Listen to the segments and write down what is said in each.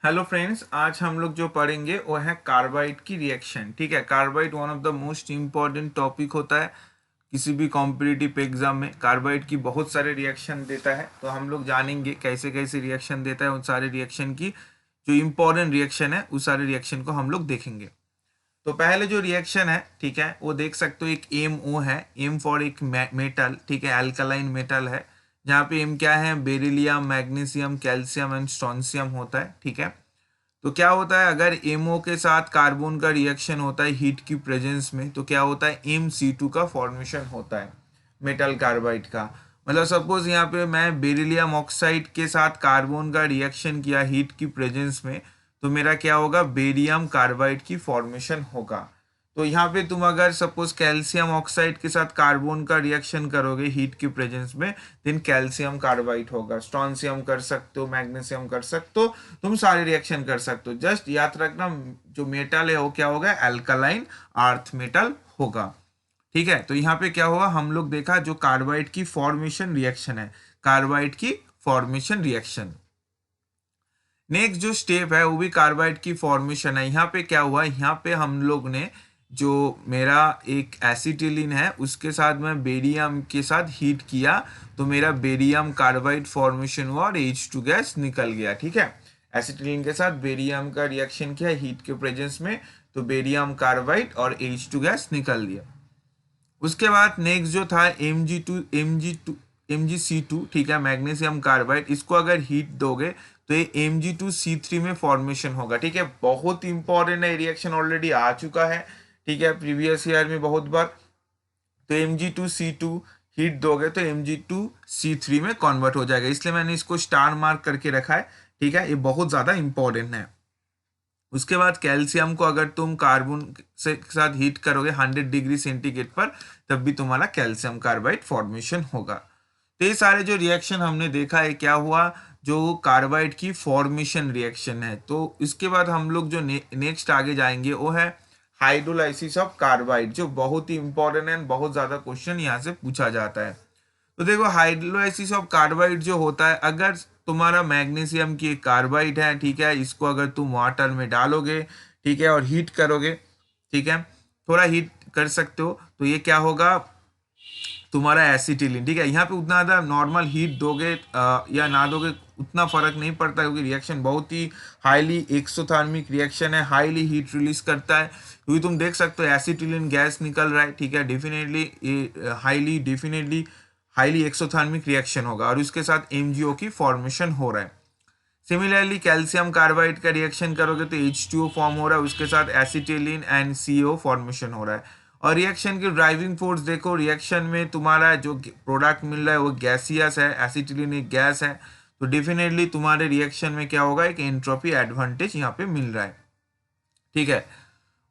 Hello friends, आज हम लोग जो पढ़ेंगे वो है कार्बाइड की रिएक्शन। ठीक है, carbide one of the most important topic होता है किसी भी कॉम्पिटिटिव एग्जाम में। कार्बाइड की बहुत सारे रिएक्शन देता है, तो हम लोग जानेंगे कैसे कैसे रिएक्शन देता है। उन सारे रिएक्शन की जो इम्पोर्टेंट रिएक्शन है उस सारे रिएक्शन को हम लोग देखेंगे। तो पहले जो रिएक्शन है, ठीक है, वो देख सकते हो, एक एम है। एम फॉर एक मेटल, ठीक है, अल्कलाइन मेटल है, जहाँ पे एम क्या है, beryllium, magnesium, calcium and strontium होता है। ठीक है, तो क्या होता है, अगर एमओ के साथ कार्बन का रिएक्शन होता है हीट की प्रेजेंस में, तो क्या होता है, एम का फॉर्मेशन होता है मेटल कार्बाइड का। मतलब सपोज यहाँ पे मैं बेरिलियम ऑक्साइड के साथ कार्बन का रिएक्शन किया हीट की प्रेजेंस में, तो मेरा क्या होगा, बेरियम कार्बाइड की फॉर्मेशन होगा। तो यहाँ पे तुम अगर सपोज कैल्शियम ऑक्साइड के साथ कार्बन का रिएक्शन करोगे हीट की प्रेजेंस में, देन कैल्शियम कार्बाइड होगा। स्ट्रोंशियम कर सकते हो, मैग्नीशियम कर सकते हो, तुम सारे रिएक्शन कर सकते हो। जस्ट याद रखना, जो मेटल है वो क्या होगा, अल्कलाइन अर्थ मेटल होगा। ठीक है, तो यहाँ पे क्या हुआ, हम लोग देखा जो कार्बाइड की फॉर्मेशन रिएक्शन है, कार्बाइड की फॉर्मेशन रिएक्शन। नेक्स्ट जो स्टेप है वो भी कार्बाइड की फॉर्मेशन है। यहाँ पे क्या हुआ, यहाँ पे हम लोग ने जो मेरा एक एसिटिलीन है उसके साथ मैं बेरियम के साथ हीट किया, तो मेरा बेरियम कार्बाइड फॉर्मेशन हुआ और H2 गैस निकल गया। ठीक है, एसिटिलीन के साथ बेरियम का रिएक्शन किया हीट के प्रेजेंस में, तो बेरियम कार्बाइड और H2 गैस निकल दिया। उसके बाद नेक्स्ट जो था Mg2 ठीक है, मैग्नीशियम कार्बाइड, इसको अगर हीट दोगे तो ये Mg2C3 में फॉर्मेशन होगा। ठीक है, बहुत इंपॉर्टेंट है, रिएक्शन ऑलरेडी आ चुका है, ठीक है, प्रीवियस ईयर में बहुत बार। तो Mg2C2 हीट दोगे तो Mg2C3 में कन्वर्ट हो जाएगा, इसलिए मैंने इसको स्टार मार्क करके रखा है। ठीक है, ये बहुत ज़्यादा इंपॉर्टेंट है। उसके बाद कैल्शियम को अगर तुम कार्बन से साथ हीट करोगे 100 डिग्री सेंटीग्रेड पर, तब भी तुम्हारा कैल्शियम कार्बाइड फॉर्मेशन होगा। तो ये सारे जो रिएक्शन हमने देखा है, क्या हुआ, जो कार्बाइड की फॉर्मेशन रिएक्शन है। तो इसके बाद हम लोग जो नेक्स्ट आगे जाएंगे वो है हाइड्रोलाइसिस ऑफ कार्बाइड, जो बहुत ही इंपॉर्टेंट है, बहुत ज्यादा क्वेश्चन यहाँ से पूछा जाता है। तो देखो, हाइड्रोलाइसिस ऑफ कार्बाइड जो होता है, अगर तुम्हारा मैग्नीशियम की कार्बाइड है, ठीक है, इसको अगर तुम वाटर में डालोगे, ठीक है, और हीट करोगे, ठीक है, थोड़ा हीट कर सकते हो, तो ये क्या होगा, तुम्हारा एसिटिलीन। ठीक है, यहाँ पे उतना ज़्यादा नॉर्मल हीट दोगे या ना दोगे उतना फर्क नहीं पड़ता, क्योंकि रिएक्शन बहुत ही हाईली एक्सोथर्मिक रिएक्शन है, हाईली हीट रिलीज करता है। क्योंकि तुम देख सकते हो एसिटिलीन गैस निकल रहा है, ठीक है, डेफिनेटली ये हाईली एक्सोथर्मिक रिएक्शन होगा, और उसके साथ एमजीओ की फॉर्मेशन हो रहा है। सिमिलरली कैल्शियम कार्बाइड का रिएक्शन करोगे तो H2O फॉर्म हो रहा है, उसके साथ एसिटिलीन एंड CO फॉर्मेशन हो रहा है। और रिएक्शन की ड्राइविंग फोर्स देखो, रिएक्शन में तुम्हारा जो प्रोडक्ट मिल रहा है वो गैसियस है, एसिटिलीन एक गैस है, तो डेफिनेटली तुम्हारे रिएक्शन में क्या होगा, एक एंट्रोपी एडवांटेज यहाँ पे मिल रहा है। ठीक है,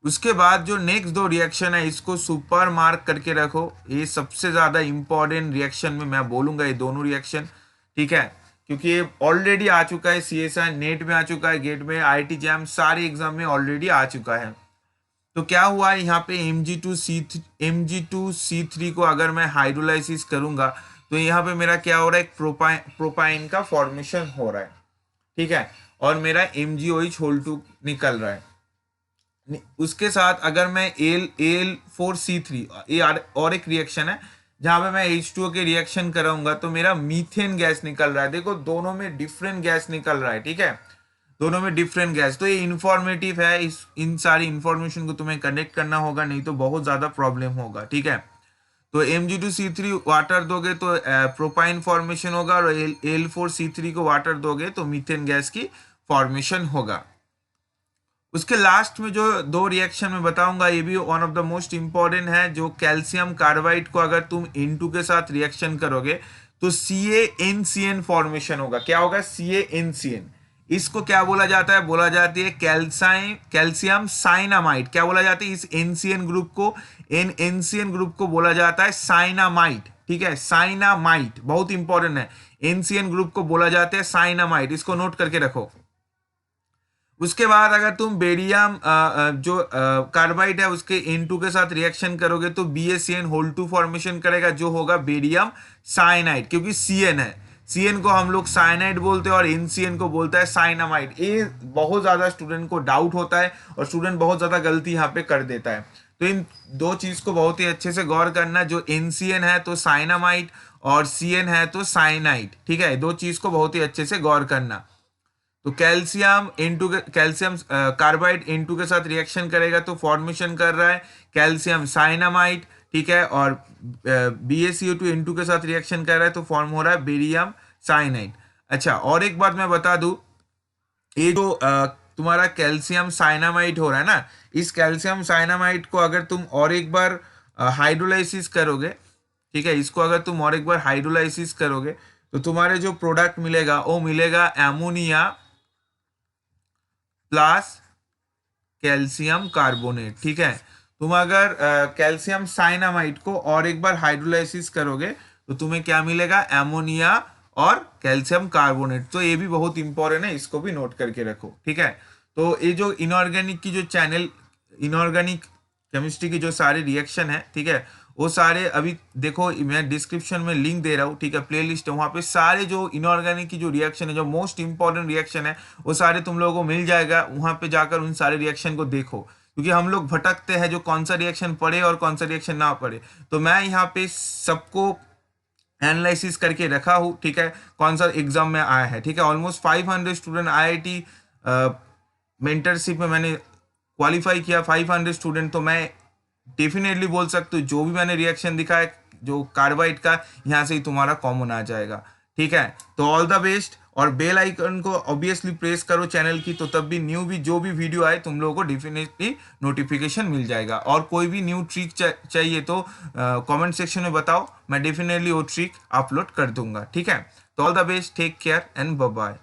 उसके बाद जो नेक्स्ट दो रिएक्शन है इसको सुपर मार्क करके रखो, ये सबसे ज्यादा इंपॉर्टेंट रिएक्शन में मैं बोलूंगा, ये दोनों रिएक्शन। ठीक है, क्योंकि ये ऑलरेडी आ चुका है, CSI नेट में आ चुका है, गेट में, IIT जैम सारे एग्जाम में ऑलरेडी आ चुका है। तो क्या हुआ है, यहाँ पे Mg2C3 को अगर मैं हाइड्रोलाइसिस करूंगा, तो यहाँ पे मेरा क्या हो रहा है, एक प्रोपाइन का फॉर्मेशन हो रहा है। ठीक है, और मेरा MgOH निकल रहा है। उसके साथ अगर मैं Al4C3, ये और एक रिएक्शन है जहां पे मैं H2O के रिएक्शन कराऊंगा, तो मेरा मीथेन गैस निकल रहा है। देखो, दोनों में डिफरेंट गैस निकल रहा है। ठीक है, दोनों में डिफरेंट गैस, तो ये इंफॉर्मेटिव है, इन सारी इंफॉर्मेशन को तुम्हें कनेक्ट करना होगा, नहीं तो बहुत ज्यादा प्रॉब्लम होगा। ठीक है, तो Mg2C3 वाटर दोगे तो प्रोपाइन फॉर्मेशन होगा, और Al4C3 को वाटर दोगे तो मीथेन गैस की फॉर्मेशन होगा। उसके लास्ट में जो दो रिएक्शन में बताऊंगा, ये भी one of the most important है। जो कैल्शियम कार्बाइड को अगर तुम N2 के साथ रिएक्शन करोगे तो CaNCN फॉर्मेशन होगा। क्या होगा, CaNCN। इसको क्या बोला जाता है, बोला जाती है कैल्शियम साइनामाइड। क्या बोला जाता है इस NCN ग्रुप को, NCN ग्रुप को बोला जाता है साइनामाइड। ठीक है, साइनामाइड बहुत इंपॉर्टेंट है, NCN ग्रुप को बोला जाता है साइनामाइड, इसको नोट करके रखो। उसके बाद अगर तुम बेरियम जो कार्बाइड है उसके N2 के साथ रिएक्शन करोगे तो BaCN होल 2 फॉर्मेशन करेगा, जो होगा बेरियम साइनाइड, क्योंकि CN है, CN को हम लोग साइनाइड बोलते हैं और NCN को बोलता है साइनामाइड। ये बहुत ज़्यादा स्टूडेंट को डाउट होता है और स्टूडेंट बहुत ज़्यादा गलती यहाँ पे कर देता है। तो इन दो चीज़ को बहुत ही अच्छे से गौर करना, जो NCN है तो साइनामाइड और CN है तो साइनाइड, ठीक है, दो चीज़ को बहुत ही अच्छे से गौर करना। तो कैल्शियम कार्बाइड N2 के साथ रिएक्शन करेगा तो फॉर्मेशन कर रहा है कैल्शियम साइनामाइड, ठीक है, और BaCO2 N2 के साथ रिएक्शन कर रहा है तो फॉर्म हो रहा है बेरियम साइनाइड। अच्छा, और एक बात मैं बता दूं, ये जो तुम्हारा कैल्शियम साइनामाइड हो रहा है ना, इस कैल्शियम साइनामाइड को अगर तुम और एक बार हाइड्रोलाइसिस करोगे, ठीक है, इसको अगर तुम और एक बार हाइड्रोलाइसिस करोगे तो तुम्हारे जो प्रोडक्ट मिलेगा वो मिलेगा एमोनिया प्लस कैल्शियम कार्बोनेट, ठीक है। तुम अगर कैल्शियम साइनामाइड को और एक बार हाइड्रोलाइसिस करोगे तो तुम्हें क्या मिलेगा, एमोनिया और कैल्शियम कार्बोनेट। तो ये भी बहुत इंपॉर्टेंट है, इसको भी नोट करके रखो, ठीक है। तो ये जो इनऑर्गेनिक की जो चैनल, इनऑर्गेनिक केमिस्ट्री की जो सारे रिएक्शन है, ठीक है, वो सारे अभी देखो मैं डिस्क्रिप्शन में लिंक दे रहा हूँ, ठीक है, प्लेलिस्ट है, वहाँ पे सारे जो इनऑर्गेनिक की जो रिएक्शन है, जो मोस्ट इंपॉर्टेंट रिएक्शन है, वो सारे तुम लोगों को मिल जाएगा। वहाँ पे जाकर उन सारे रिएक्शन को देखो, क्योंकि हम लोग भटकते हैं जो कौन सा रिएक्शन पढ़े और कौन सा रिएक्शन ना पढ़े। तो मैं यहाँ पे सबको एनालिसिस करके रखा हूँ, ठीक है, कौन सा एग्जाम में आया है, ठीक है। ऑलमोस्ट 500 स्टूडेंट IIT मेंटरशिप में मैंने क्वालिफाई किया, 500 स्टूडेंट। तो मैं डेफिनेटली बोल सकते हो जो भी मैंने रिएक्शन दिखाया जो कार्बाइड का, यहाँ से ही तुम्हारा कॉमन आ जाएगा, ठीक है। तो ऑल द बेस्ट, और बेल आइकन को ऑब्वियसली प्रेस करो चैनल की, तो तब भी न्यू भी जो भी वीडियो आए तुम लोगों को डेफिनेटली नोटिफिकेशन मिल जाएगा। और कोई भी न्यू ट्रिक चाहिए तो कमेंट सेक्शन में बताओ, मैं डेफिनेटली वो ट्रिक अपलोड कर दूंगा, ठीक है। तो all the best, take care and bye bye.